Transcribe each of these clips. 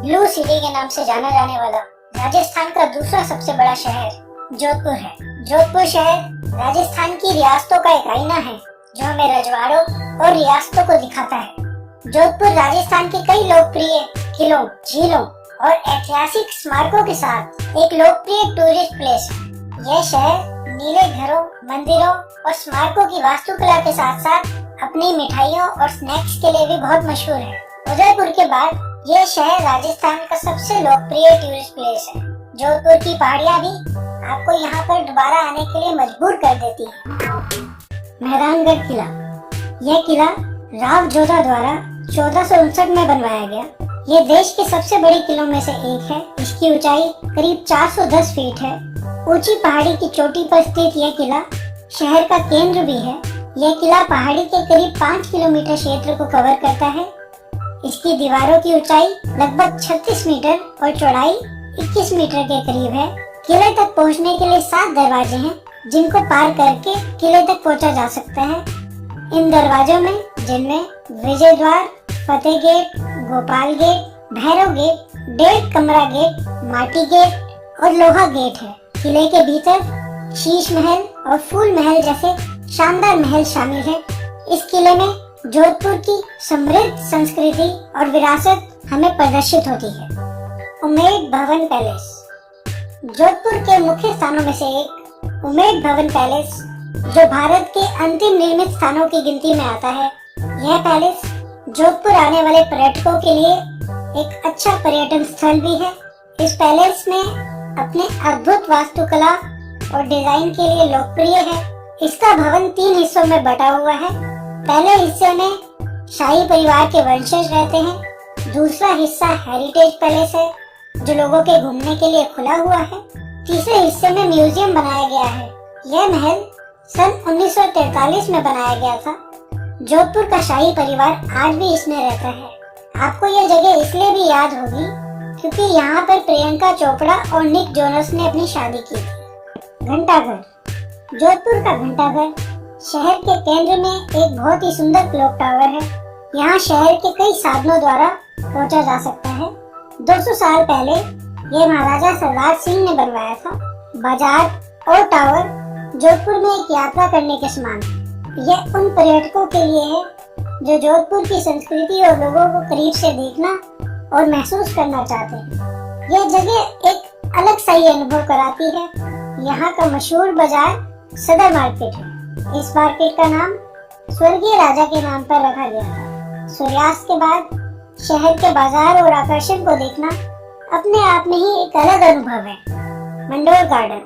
Blue city के नाम से जाना जाने वाला राजस्थान का दूसरा सबसे बड़ा शहर जोधपुर है। जोधपुर शहर राजस्थान की रियासतों का एक आईना है जो हमें रजवाड़ों और रियासतों को दिखाता है। जोधपुर राजस्थान के कई लोकप्रिय किलों, झीलों और ऐतिहासिक स्मारकों के साथ एक लोकप्रिय टूरिस्ट प्लेस है। यह शहर नीले घरों, मंदिरों और स्मारकों की वास्तुकला के साथ साथ अपनी मिठाइयों और स्नैक्स के लिए भी बहुत मशहूर है। उदयपुर के बाद यह शहर राजस्थान का सबसे लोकप्रिय टूरिस्ट प्लेस है। जोधपुर की पहाड़ियाँ भी आपको यहाँ पर दोबारा आने के लिए मजबूर कर देती है। मेहरानगढ़ किला, यह किला राव जोधा द्वारा 1459 में बनवाया गया। ये देश के सबसे बड़े किलों में से एक है। इसकी ऊंचाई करीब 410 फीट है। ऊंची पहाड़ी की चोटी पर स्थित यह किला शहर का केंद्र भी है। यह किला पहाड़ी के करीब 5 किलोमीटर क्षेत्र को कवर करता है। इसकी दीवारों की ऊंचाई लगभग 36 मीटर और चौड़ाई 21 मीटर के करीब है। किले तक पहुंचने के लिए 7 दरवाजे हैं जिनको पार करके किले तक पहुंचा जा सकता है। इन दरवाजों में जिनमें Vijay Dwar, Fateh gate, Gopal gate, Bhairav gate, डेढ़ कमरा गेट, माटी गेट और लोहा गेट है। किले के भीतर शीश महल और फूल महल जैसे शानदार महल शामिल है। इस किले में जोधपुर की समृद्ध संस्कृति और विरासत हमें प्रदर्शित होती है। उमेद भवन पैलेस, जोधपुर के मुख्य स्थानों में से एक उमेद भवन पैलेस जो भारत के अंतिम निर्मित स्थानों की गिनती में आता है। यह पैलेस जोधपुर आने वाले पर्यटकों के लिए एक अच्छा पर्यटन स्थल भी है। इस पैलेस में अपने अद्भुत वास्तुकला और डिजाइन के लिए लोकप्रिय है। इसका भवन 3 हिस्सों में बटा हुआ है। पहले हिस्से में शाही परिवार के वंशज रहते हैं। दूसरा हिस्सा हेरिटेज पैलेस है जो लोगों के घूमने के लिए खुला हुआ है। तीसरे हिस्से में म्यूजियम बनाया गया है। यह महल सन 1943 में बनाया गया था। जोधपुर का शाही परिवार आज भी इसमें रहता है। आपको यह जगह इसलिए भी याद होगी क्योंकि यहाँ पर प्रियंका चोपड़ा और निक जोनस ने अपनी शादी की थी। घंटाघर, जोधपुर का घंटाघर शहर के केंद्र में एक बहुत ही सुंदर क्लॉक टावर है। यहाँ शहर के कई साधनों द्वारा पहुँचा जा सकता है। 200 साल पहले ये महाराजा सरदार सिंह ने बनवाया था। बाजार और टावर जोधपुर में एक यात्रा करने के समान है। यह उन पर्यटकों के लिए है जो जोधपुर की संस्कृति और लोगों को करीब से देखना और महसूस करना चाहते हैं। यह जगह एक अलग सा ही अनुभव कराती है। यहाँ का मशहूर बाजार सदर मार्केट है। इस मार्केट का नाम स्वर्गीय राजा के नाम पर रखा गया था। सूर्यास्त के बाद शहर के बाजार और आकर्षण को देखना अपने आप में ही एक अलग अनुभव है। मंडोर गार्डन,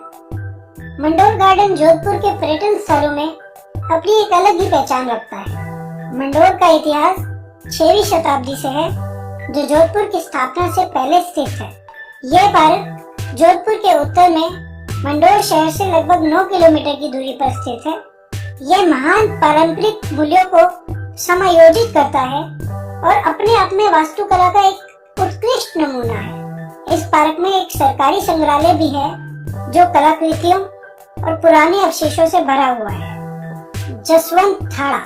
मंडोर गार्डन जोधपुर के पर्यटन स्थलों में अपनी एक अलग ही पहचान रखता है। मंडोर का इतिहास 6वीं शताब्दी से है जो जोधपुर की स्थापना से पहले स्थित है। यह पार्क जोधपुर के उत्तर में मंडोर शहर से लगभग 9 किलोमीटर की दूरी पर स्थित है। यह महान पारंपरिक मूल्यों को समायोजित करता है और अपने आप में वास्तुकला का एक उत्कृष्ट नमूना है। इस पार्क में एक सरकारी संग्रहालय भी है जो कलाकृतियों और पुराने अवशेषों से भरा हुआ है। जसवंत थाड़ा,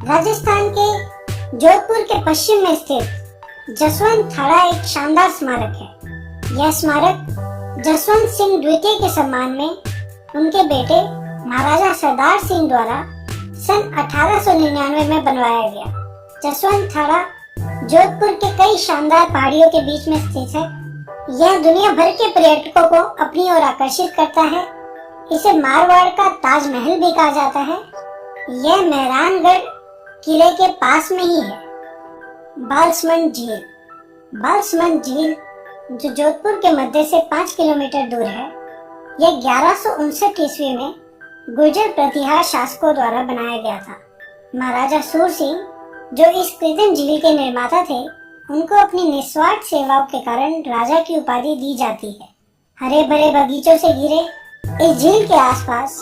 राजस्थान के जोधपुर के पश्चिम में स्थित जसवंत थाड़ा एक शानदार स्मारक है। यह स्मारक जसवंत सिंह द्वितीय के सम्मान में उनके बेटे महाराजा सरदार सिंह द्वारा सन 1899 में बनवाया गया। जसवंत थाड़ा जोधपुर के कई शानदार पहाड़ियों के बीच में स्थित है। यह दुनिया भर के पर्यटकों को अपनी ओर आकर्षित करता है। इसे मारवाड़ का ताजमहल भी कहा जाता है। यह मेहरानगढ़ किले के पास में ही है। बालसमंद झील, बालसमंद झील जो जोधपुर के मध्य से 5 किलोमीटर दूर है। यह 1159 ईस्वी में गुर्जर प्रतिहार शासकों द्वारा बनाया गया था। महाराजा सूर सिंह जो इस कृत्रिम झील के निर्माता थे, उनको अपनी निस्वार्थ सेवाओं के कारण राजा की उपाधि दी जाती है। हरे भरे बगीचों से घिरे इस झील के आसपास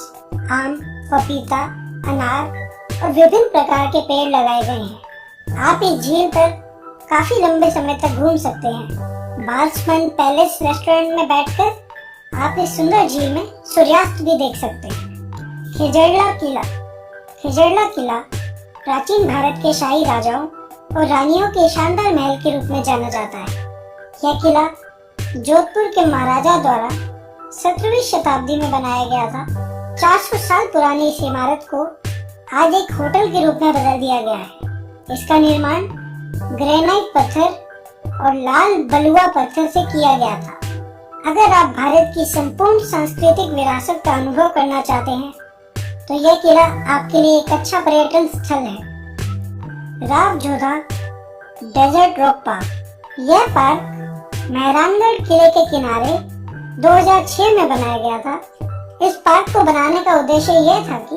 आम, पपीता, अनार और विभिन्न प्रकार के पेड़ लगाए गए हैं। आप इस झील पर काफी लंबे समय तक घूम सकते हैं। बालसमंद पैलेस रेस्टोरेंट में बैठकर आप इस सुंदर झील में सूर्यास्त भी देख सकते हैं। खिजड़ला किला, खिजड़ला किला प्राचीन भारत के शाही राजाओं और रानियों के शानदार महल के रूप में जाना जाता है। यह किला जोधपुर के महाराजा द्वारा 17वीं शताब्दी में बनाया गया था। 400 साल पुरानी इस इमारत को आज एक होटल के रूप में बदल दिया गया है। इसका निर्माण ग्रेनाइट पत्थर और लाल बलुआ पत्थर से किया गया था। अगर आप भारत की संपूर्ण सांस्कृतिक विरासत का अनुभव करना चाहते हैं तो यह किला आपके लिए एक अच्छा पर्यटन स्थल है। Rao Jodha desert rock park. यह पार्क मेहरानगढ़ किले के किनारे 2006 में बनाया गया था। इस पार्क को बनाने का उद्देश्य यह था कि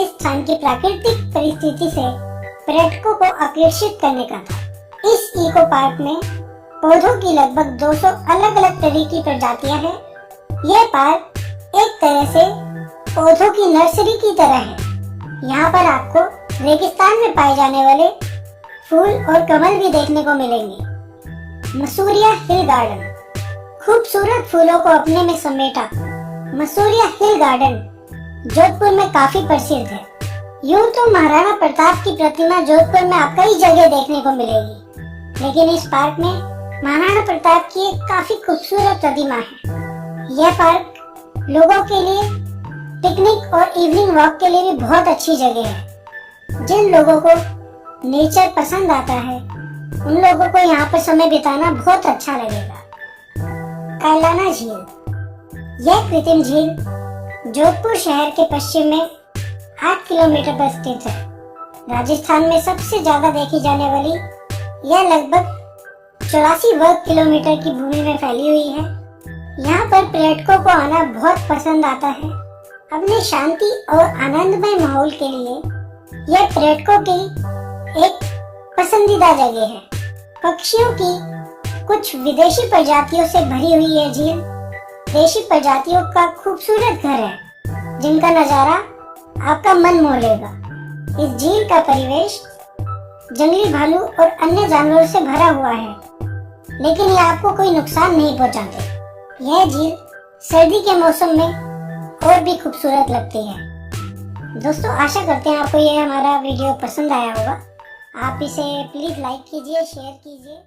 इस स्थान की प्राकृतिक परिस्थिति से पर्यटकों को आकर्षित करने का था। इस इको पार्क में पौधों की लगभग 200 अलग अलग तरह की प्रजातियां हैं। यह पार्क एक तरह से पौधों की नर्सरी की तरह है। यहाँ पर आपको रेगिस्तान में पाए जाने वाले फूल और कमल भी देखने को मिलेंगे। मसूरिया हिल गार्डन। खूबसूरत फूलों को अपने में समेटा मसूरिया हिल गार्डन जोधपुर में काफी प्रसिद्ध है। यूं तो महाराणा प्रताप की प्रतिमा जोधपुर में आप कई जगह देखने को मिलेगी, लेकिन इस पार्क में महाराणा प्रताप की एक काफी खूबसूरत प्रतिमा है। यह पार्क लोगों के लिए पिकनिक और इवनिंग वॉक के लिए भी बहुत अच्छी जगह है। जिन लोगों को नेचर पसंद आता है उन लोगों को यहाँ पर समय बिताना बहुत अच्छा लगेगा। कायलाना झील। यह कृत्रिम झील जोधपुर शहर के पश्चिम में 8 किलोमीटर पर स्थित है। राजस्थान में सबसे ज्यादा देखी जाने वाली यह लगभग 84 वर्ग किलोमीटर की भूमि में फैली हुई है। यहाँ पर पर्यटकों को आना बहुत पसंद आता है। अपने शांति और आनंदमय माहौल के लिए यह पर्यटकों की एक पसंदीदा जगह है। पक्षियों की कुछ विदेशी प्रजातियों से भरी हुई यह झील देशी प्रजातियों का खूबसूरत घर है, जिनका नजारा आपका मन मोह लेगा। इस झील का परिवेश जंगली भालू और अन्य जानवरों से भरा हुआ है, लेकिन ये आपको कोई नुकसान नहीं पहुंचाते। यह झील सर्दी के मौसम में और भी खूबसूरत लगती है। दोस्तों, आशा करते हैं आपको ये हमारा वीडियो पसंद आया होगा। आप इसे प्लीज लाइक कीजिए, शेयर कीजिए।